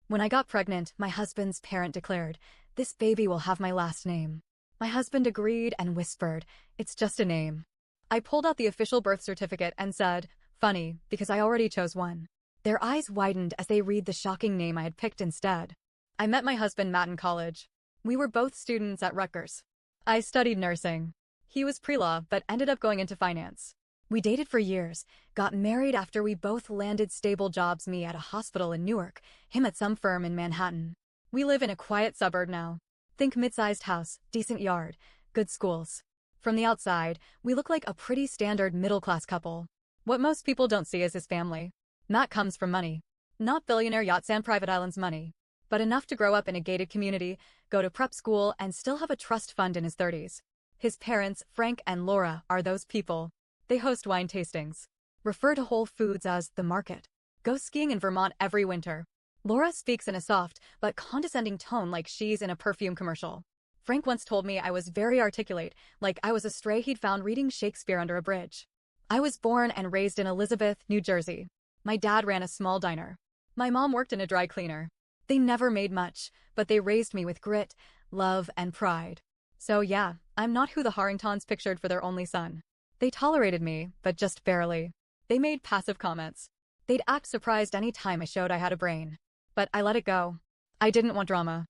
When I got pregnant, my husband's parent declared, "This baby will have my last name." My husband agreed and whispered, "It's just a name." I pulled out the official birth certificate and said, "Funny, because I already chose one." Their eyes widened as they read the shocking name I had picked instead. I met my husband Matt in college. We were both students at Rutgers. I studied nursing. He was pre-law but ended up going into finance. We dated for years, got married after we both landed stable jobs, me at a hospital in Newark, him at some firm in Manhattan. We live in a quiet suburb now. Think mid-sized house, decent yard, good schools. From the outside, we look like a pretty standard middle-class couple. What most people don't see is his family. Matt comes from money. Not billionaire yachts and private islands money, but enough to grow up in a gated community, go to prep school, and still have a trust fund in his 30s. His parents, Frank and Laura, are those people. They host wine tastings. Refer to Whole Foods as the market. Go skiing in Vermont every winter. Laura speaks in a soft but condescending tone like she's in a perfume commercial. Frank once told me I was very articulate, like I was a stray he'd found reading Shakespeare under a bridge. I was born and raised in Elizabeth, New Jersey. My dad ran a small diner. My mom worked in a dry cleaner. They never made much, but they raised me with grit, love, and pride. So yeah, I'm not who the Harringtons pictured for their only son. They tolerated me, but just barely. They made passive comments. They'd act surprised any time I showed I had a brain. But I let it go. I didn't want drama.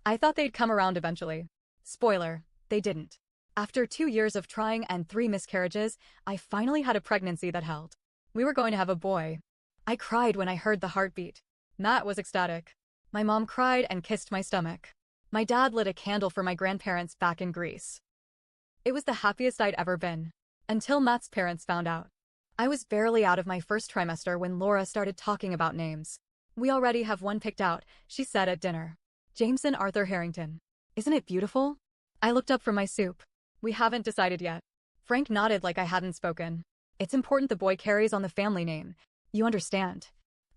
I thought they'd come around eventually. Spoiler, they didn't. After 2 years of trying and 3 miscarriages, I finally had a pregnancy that held. We were going to have a boy. I cried when I heard the heartbeat. Matt was ecstatic. My mom cried and kissed my stomach. My dad lit a candle for my grandparents back in Greece. It was the happiest I'd ever been. Until Matt's parents found out. I was barely out of my first trimester when Laura started talking about names. "We already have one picked out," she said at dinner. "Jameson Arthur Harrington. Isn't it beautiful?" I looked up from my soup. "We haven't decided yet." Frank nodded like I hadn't spoken. "It's important the boy carries on the family name. You understand?"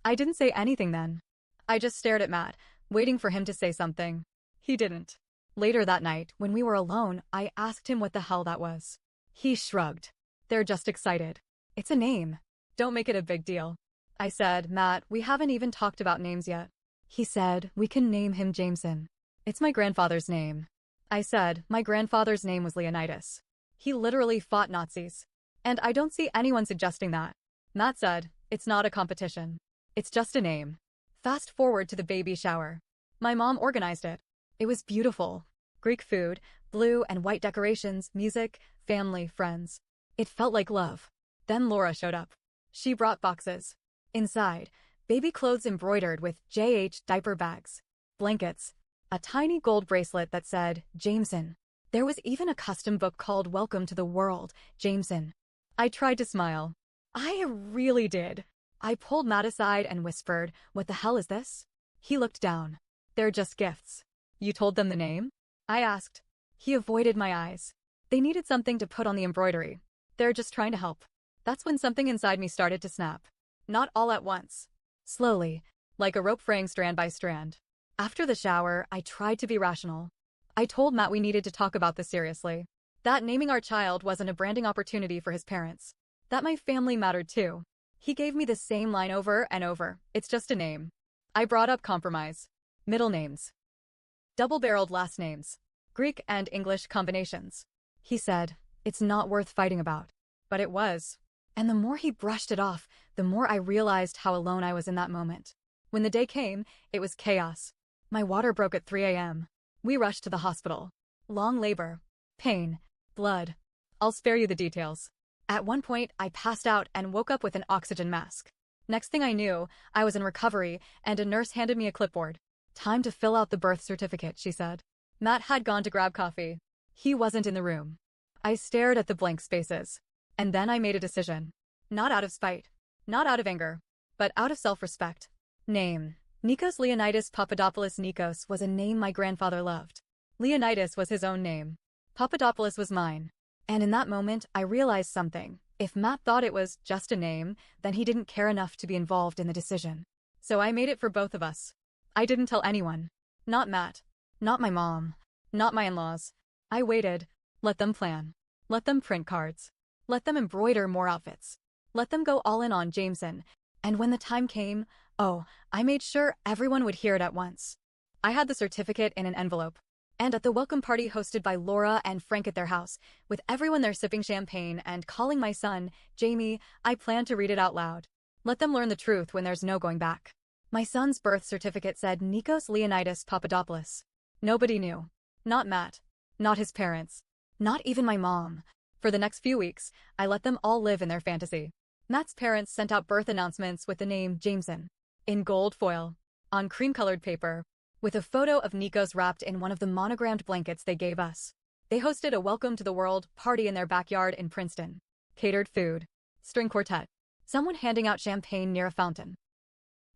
I didn't say anything then. I just stared at Matt, waiting for him to say something. He didn't. Later that night, when we were alone, I asked him what the hell that was. He shrugged. "They're just excited. It's a name. Don't make it a big deal." I said, "Matt, we haven't even talked about names yet." He said, "We can name him Jameson. It's my grandfather's name." I said, "My grandfather's name was Leonidas. He literally fought Nazis. And I don't see anyone suggesting that." Matt said, "It's not a competition. It's just a name." Fast forward to the baby shower. My mom organized it. It was beautiful. Greek food, blue and white decorations, music, family, friends. It felt like love. Then Laura showed up. She brought boxes. Inside, baby clothes embroidered with JH diaper bags, blankets, a tiny gold bracelet that said, Jameson. There was even a custom book called Welcome to the World, Jameson. I tried to smile. I really did. I pulled Matt aside and whispered, "What the hell is this?" He looked down. "They're just gifts." "You told them the name?" I asked. He avoided my eyes. "They needed something to put on the embroidery. They're just trying to help." That's when something inside me started to snap. Not all at once. Slowly, like a rope fraying strand by strand. After the shower, I tried to be rational. I told Matt we needed to talk about this seriously. That naming our child wasn't a branding opportunity for his parents. That my family mattered too. He gave me the same line over and over. "It's just a name." I brought up compromise. Middle names. Double-barreled last names. Greek and English combinations. He said, "It's not worth fighting about." But it was. And the more he brushed it off, the more I realized how alone I was in that moment. When the day came, it was chaos. My water broke at 3 a.m. We rushed to the hospital. Long labor. Pain. Blood. I'll spare you the details. At one point, I passed out and woke up with an oxygen mask. Next thing I knew, I was in recovery, and a nurse handed me a clipboard. "Time to fill out the birth certificate," she said. Matt had gone to grab coffee. He wasn't in the room. I stared at the blank spaces. And then I made a decision. Not out of spite. Not out of anger. But out of self-respect. Name. Nikos Leonidas Papadopoulos. Nikos was a name my grandfather loved. Leonidas was his own name. Papadopoulos was mine. And in that moment, I realized something. If Matt thought it was just a name, then he didn't care enough to be involved in the decision. So I made it for both of us. I didn't tell anyone. Not Matt. Not my mom. Not my in-laws. I waited. Let them plan. Let them print cards. Let them embroider more outfits. Let them go all in on Jameson. And when the time came, Oh, I made sure everyone would hear it at once. I had the certificate in an envelope. And at the welcome party hosted by Laura and Frank at their house, with everyone there sipping champagne and calling my son, Jamie, I planned to read it out loud. Let them learn the truth when there's no going back. My son's birth certificate said Nikos Leonidas Papadopoulos. Nobody knew. Not Matt. Not his parents. Not even my mom. For the next few weeks, I let them all live in their fantasy. Matt's parents sent out birth announcements with the name Jameson. In gold foil. On cream-colored paper. With a photo of Nikos wrapped in one of the monogrammed blankets they gave us. They hosted a welcome to the world party in their backyard in Princeton. Catered food. String quartet. Someone handing out champagne near a fountain.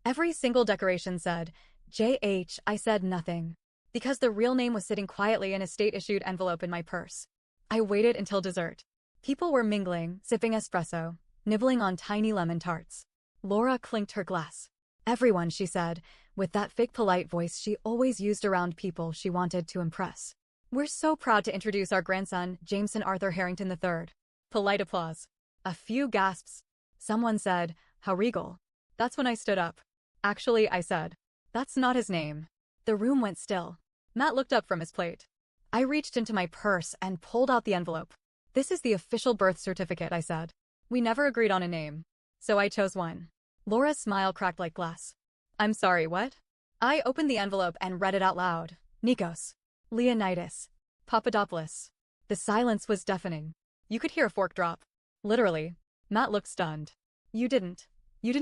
Every single decoration said, JH. I said nothing. Because the real name was sitting quietly in a state-issued envelope in my purse. I waited until dessert. People were mingling, sipping espresso, nibbling on tiny lemon tarts. Laura clinked her glass. Everyone, she said, with that fake polite voice she always used around people she wanted to impress. We're so proud to introduce our grandson, Jameson Arthur Harrington III. Polite applause. A few gasps. Someone said, how regal. That's when I stood up. Actually, I said, that's not his name. The room went still. Matt looked up from his plate. I reached into my purse and pulled out the envelope. This is the official birth certificate, I said. We never agreed on a name. So I chose one. Laura's smile cracked like glass. I'm sorry, what? I opened the envelope and read it out loud. Nikos. Leonidas. Papadopoulos. The silence was deafening. You could hear a fork drop. Literally. Matt looked stunned. You didn't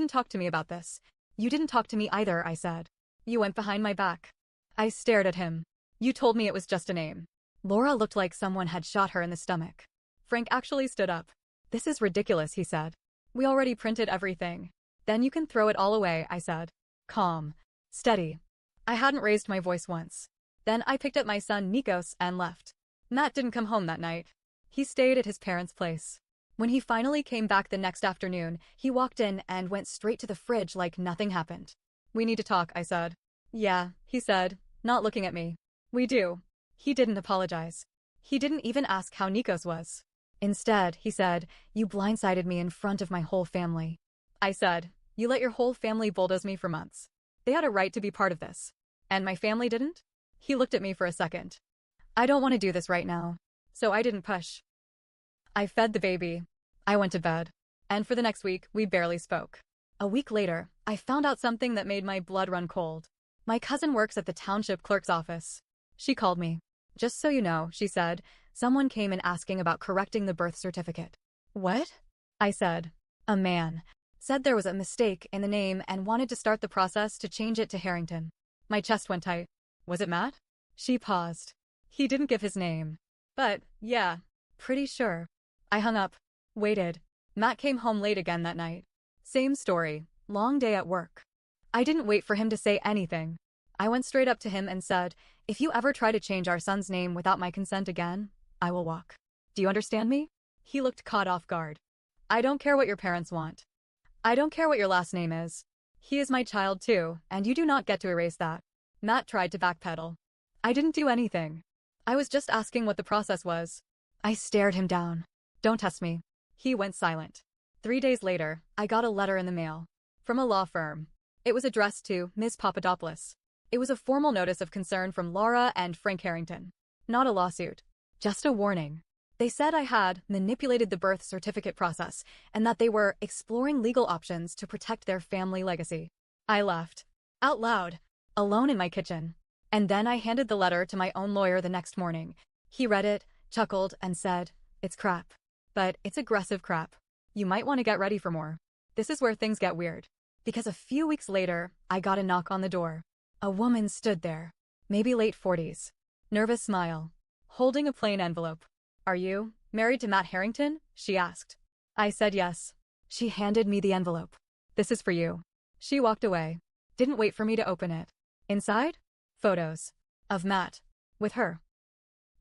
talk to me about this. You didn't talk to me either, I said. You went behind my back. I stared at him. You told me it was just a name. Laura looked like someone had shot her in the stomach. Frank actually stood up. This is ridiculous, he said. We already printed everything. Then you can throw it all away, I said. Calm. Steady. I hadn't raised my voice once. Then I picked up my son Nikos and left. Matt didn't come home that night. He stayed at his parents' place. When he finally came back the next afternoon, he walked in and went straight to the fridge like nothing happened. We need to talk, I said. Yeah, he said, not looking at me. We do. He didn't apologize. He didn't even ask how Nikos was. Instead, he said, you blindsided me in front of my whole family. I said, you let your whole family bulldoze me for months. They had a right to be part of this. And my family didn't? He looked at me for a second. I don't want to do this right now. So I didn't push. I fed the baby. I went to bed. And for the next week, we barely spoke. A week later, I found out something that made my blood run cold. My cousin works at the township clerk's office. She called me. Just so you know, she said, someone came in asking about correcting the birth certificate. What? I said. A man. Said there was a mistake in the name and wanted to start the process to change it to Harrington. My chest went tight. Was it Matt? She paused. He didn't give his name. But, yeah, pretty sure. I hung up. Waited. Matt came home late again that night. Same story. Long day at work. I didn't wait for him to say anything. I went straight up to him and said, if you ever try to change our son's name without my consent again, I will walk. Do you understand me? He looked caught off guard. I don't care what your parents want. I don't care what your last name is. He is my child too, and you do not get to erase that. Matt tried to backpedal. I didn't do anything. I was just asking what the process was. I stared him down. Don't test me. He went silent. 3 days later, I got a letter in the mail. From a law firm. It was addressed to Ms. Papadopoulos. It was a formal notice of concern from Laura and Frank Harrington. Not a lawsuit. Just a warning. They said I had manipulated the birth certificate process and that they were exploring legal options to protect their family legacy. I laughed. Out loud. Alone in my kitchen. And then I handed the letter to my own lawyer the next morning. He read it, chuckled, and said, it's crap. But it's aggressive crap. You might want to get ready for more. This is where things get weird. Because a few weeks later, I got a knock on the door. A woman stood there. Maybe late 40s. Nervous smile. Holding a plain envelope. Are you married to Matt Harrington? She asked. I said yes. She handed me the envelope. This is for you. She walked away. Didn't wait for me to open it. Inside? Photos. Of Matt. With her.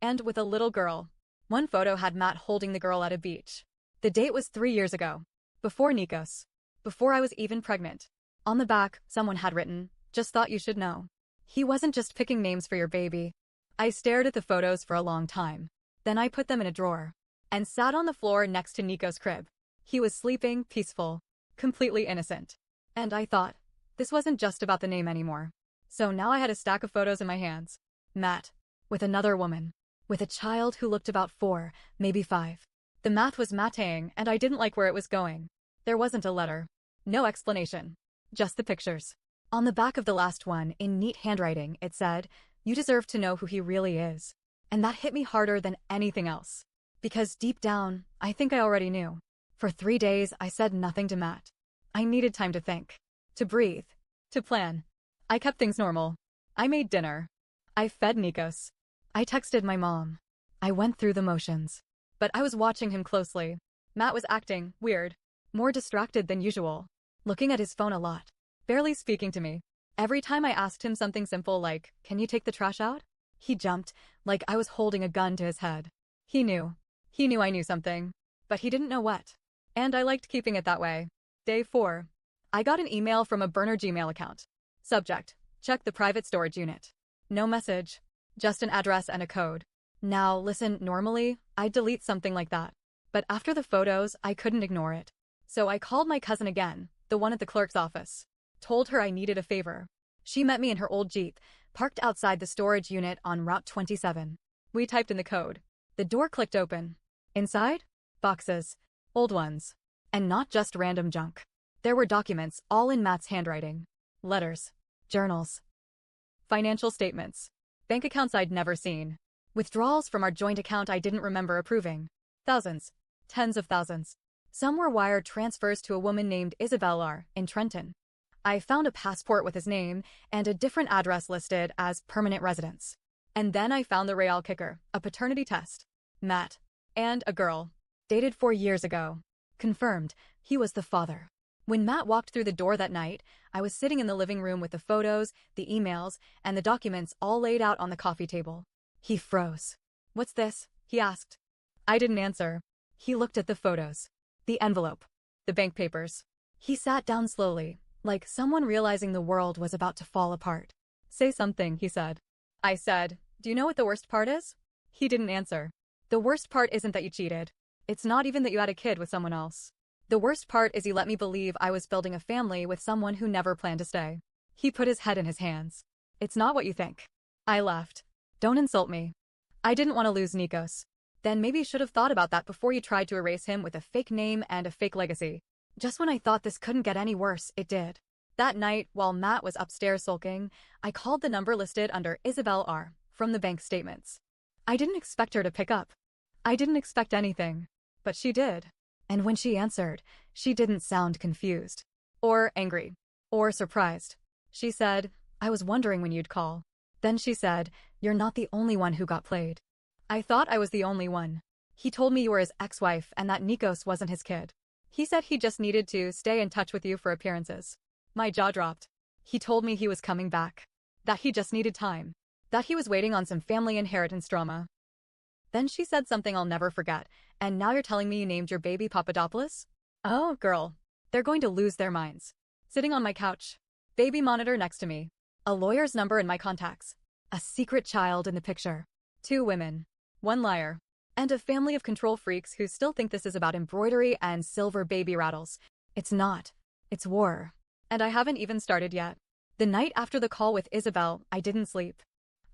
And with a little girl. One photo had Matt holding the girl at a beach. The date was 3 years ago. Before Nikos. Before I was even pregnant. On the back, someone had written, just thought you should know. He wasn't just picking names for your baby. I stared at the photos for a long time. Then I put them in a drawer. And sat on the floor next to Nikos' crib. He was sleeping, peaceful. Completely innocent. And I thought, This wasn't just about the name anymore. So now I had a stack of photos in my hands. Matt. With another woman. With a child who looked about 4, maybe 5. The math was mating, and I didn't like where it was going. There wasn't a letter. No explanation. Just the pictures. On the back of the last one, in neat handwriting, it said, "You deserve to know who he really is." And that hit me harder than anything else. Because deep down, I think I already knew. For 3 days, I said nothing to Matt. I needed time to think. To breathe. To plan. I kept things normal. I made dinner. I fed Nikos. I texted my mom. I went through the motions. But I was watching him closely. Matt was acting weird. More distracted than usual. Looking at his phone a lot. Barely speaking to me. Every time I asked him something simple like, "Can you take the trash out?" he jumped, like I was holding a gun to his head. He knew. He knew I knew something. But he didn't know what. And I liked keeping it that way. Day 4. I got an email from a burner Gmail account. Subject: check the private storage unit. No message. Just an address and a code. Now, listen, normally, I'd delete something like that. But after the photos, I couldn't ignore it. So I called my cousin again, the one at the clerk's office. Told her I needed a favor. She met me in her old Jeep, parked outside the storage unit on Route 27. We typed in the code. The door clicked open. Inside? Boxes. Old ones. And not just random junk. There were documents, all in Matt's handwriting. Letters. Journals. Financial statements. Bank accounts I'd never seen. Withdrawals from our joint account I didn't remember approving. Thousands. Tens of thousands. Some were wire transfers to a woman named Isabel R. in Trenton. I found a passport with his name and a different address listed as permanent residence. And then I found the real kicker, a paternity test. Matt. And a girl. Dated 4 years ago. Confirmed, he was the father. When Matt walked through the door that night, I was sitting in the living room with the photos, the emails, and the documents all laid out on the coffee table. He froze. "What's this?" he asked. I didn't answer. He looked at the photos. The envelope. The bank papers. He sat down slowly, like someone realizing the world was about to fall apart. "Say something," he said. I said, "Do you know what the worst part is?" He didn't answer. "The worst part isn't that you cheated. It's not even that you had a kid with someone else. The worst part is you let me believe I was building a family with someone who never planned to stay." He put his head in his hands. "It's not what you think." I laughed. "Don't insult me. I didn't want to lose Nikos. Then maybe you should have thought about that before you tried to erase him with a fake name and a fake legacy. Just when I thought this couldn't get any worse, it did." That night, while Matt was upstairs sulking, I called the number listed under Isabel R. from the bank statements. I didn't expect her to pick up. I didn't expect anything. But she did. And when she answered, she didn't sound confused. Or angry. Or surprised. She said, "I was wondering when you'd call." Then she said, "You're not the only one who got played." I thought I was the only one. He told me you were his ex-wife and that Nikos wasn't his kid. He said he just needed to stay in touch with you for appearances. My jaw dropped. He told me he was coming back. That he just needed time. That he was waiting on some family inheritance drama. Then she said something I'll never forget, "And now you're telling me you named your baby Papadopoulos?" Oh, girl. They're going to lose their minds. Sitting on my couch. Baby monitor next to me. A lawyer's number in my contacts. A secret child in the picture. 2 women. 1 liar. And a family of control freaks who still think this is about embroidery and silver baby rattles. It's not. It's war. And I haven't even started yet. The night after the call with Isabel, I didn't sleep.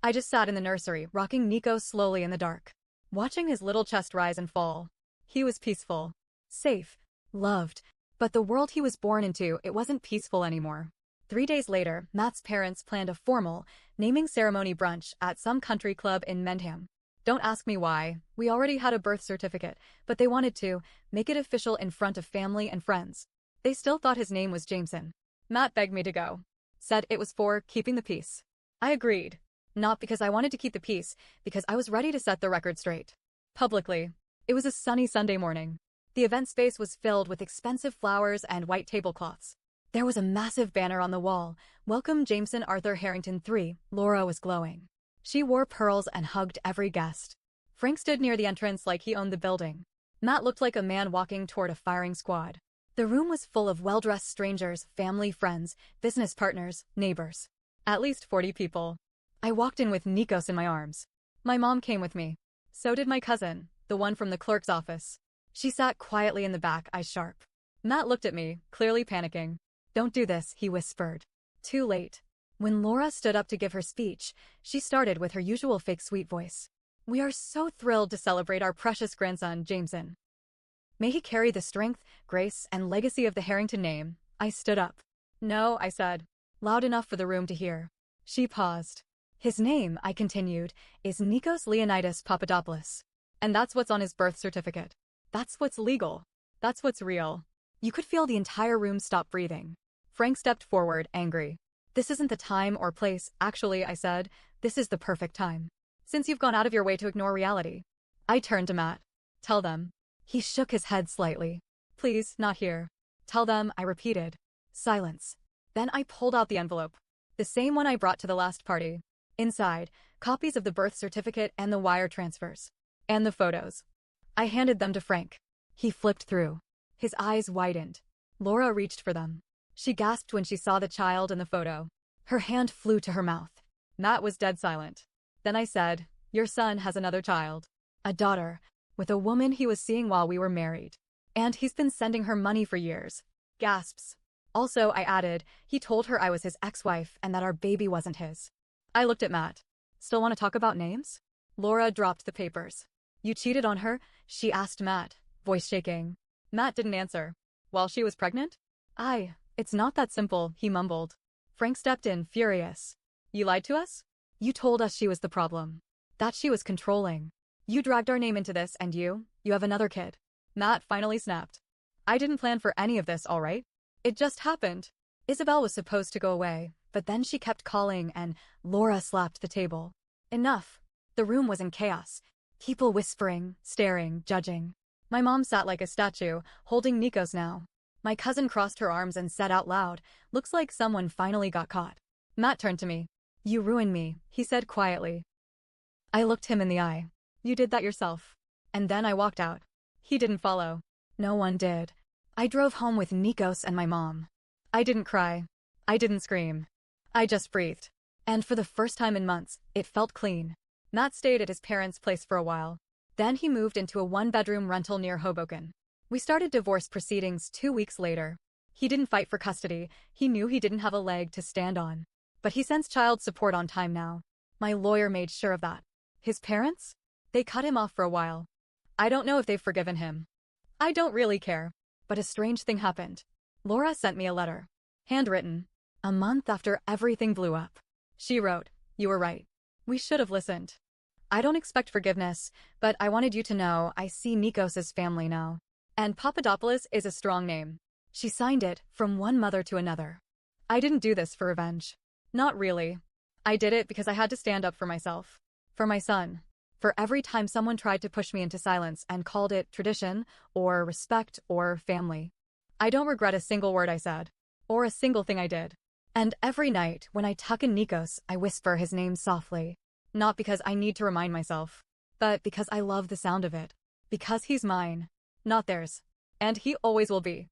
I just sat in the nursery, rocking Nikos slowly in the dark. Watching his little chest rise and fall. He was peaceful. Safe. Loved. But the world he was born into, it wasn't peaceful anymore. 3 days later, Matt's parents planned a formal, naming ceremony brunch at some country club in Mendham. Don't ask me why. We already had a birth certificate, but they wanted to make it official in front of family and friends. They still thought his name was Jameson. Matt begged me to go. Said it was for keeping the peace. I agreed. Not because I wanted to keep the peace, because I was ready to set the record straight. Publicly. It was a sunny Sunday morning. The event space was filled with expensive flowers and white tablecloths. There was a massive banner on the wall. "Welcome Jameson Arthur Harrington III." Laura was glowing. She wore pearls and hugged every guest. Frank stood near the entrance like he owned the building. Matt looked like a man walking toward a firing squad. The room was full of well-dressed strangers, family, friends, business partners, neighbors. At least 40 people. I walked in with Nikos in my arms. My mom came with me. So did my cousin, the one from the clerk's office. She sat quietly in the back, eyes sharp. Matt looked at me, clearly panicking. Don't do this, he whispered. Too late. When Laura stood up to give her speech, she started with her usual fake sweet voice. We are so thrilled to celebrate our precious grandson, Jameson. May he carry the strength, grace, and legacy of the Harrington name. I stood up. No, I said, loud enough for the room to hear. She paused. His name, I continued, is Nikos Leonidas Papadopoulos. And that's what's on his birth certificate. That's what's legal. That's what's real. You could feel the entire room stop breathing. Frank stepped forward, angry. This isn't the time or place, actually, I said. This is the perfect time. Since you've gone out of your way to ignore reality. I turned to Matt. Tell them. He shook his head slightly. Please, not here. Tell them, I repeated. Silence. Then I pulled out the envelope. The same one I brought to the last party. Inside, copies of the birth certificate and the wire transfers. And the photos. I handed them to Frank. He flipped through. His eyes widened. Laura reached for them. She gasped when she saw the child in the photo. Her hand flew to her mouth. Matt was dead silent. Then I said, your son has another child. A daughter. With a woman he was seeing while we were married. And he's been sending her money for years. Gasps. Also, I added, he told her I was his ex-wife and that our baby wasn't his. I looked at Matt. Still want to talk about names? Laura dropped the papers. You cheated on her? She asked Matt, voice shaking. Matt didn't answer. While she was pregnant? It's not that simple, he mumbled. Frank stepped in, furious. You lied to us? You told us she was the problem. That she was controlling. You dragged our name into this and you have another kid. Matt finally snapped. I didn't plan for any of this, all right? It just happened. Isabel was supposed to go away, but then she kept calling and Laura slapped the table. Enough. The room was in chaos. People whispering, staring, judging. My mom sat like a statue, holding Nikos now. My cousin crossed her arms and said out loud, looks like someone finally got caught. Matt turned to me. You ruined me, he said quietly. I looked him in the eye. You did that yourself. And then I walked out. He didn't follow. No one did. I drove home with Nikos and my mom. I didn't cry. I didn't scream. I just breathed. And for the first time in months, it felt clean. Matt stayed at his parents' place for a while. Then he moved into a one-bedroom rental near Hoboken. We started divorce proceedings 2 weeks later. He didn't fight for custody. He knew he didn't have a leg to stand on. But he sends child support on time now. My lawyer made sure of that. His parents? They cut him off for a while. I don't know if they've forgiven him. I don't really care. But a strange thing happened. Laura sent me a letter. Handwritten. A month after everything blew up. She wrote, you were right. We should have listened. I don't expect forgiveness, but I wanted you to know I see Nikos' family now. And Papadopoulos is a strong name. She signed it, from one mother to another. I didn't do this for revenge. Not really. I did it because I had to stand up for myself. For my son. For every time someone tried to push me into silence and called it tradition, or respect, or family. I don't regret a single word I said. Or a single thing I did. And every night, when I tuck in Nikos, I whisper his name softly. Not because I need to remind myself, but because I love the sound of it. Because he's mine. Not theirs. And he always will be.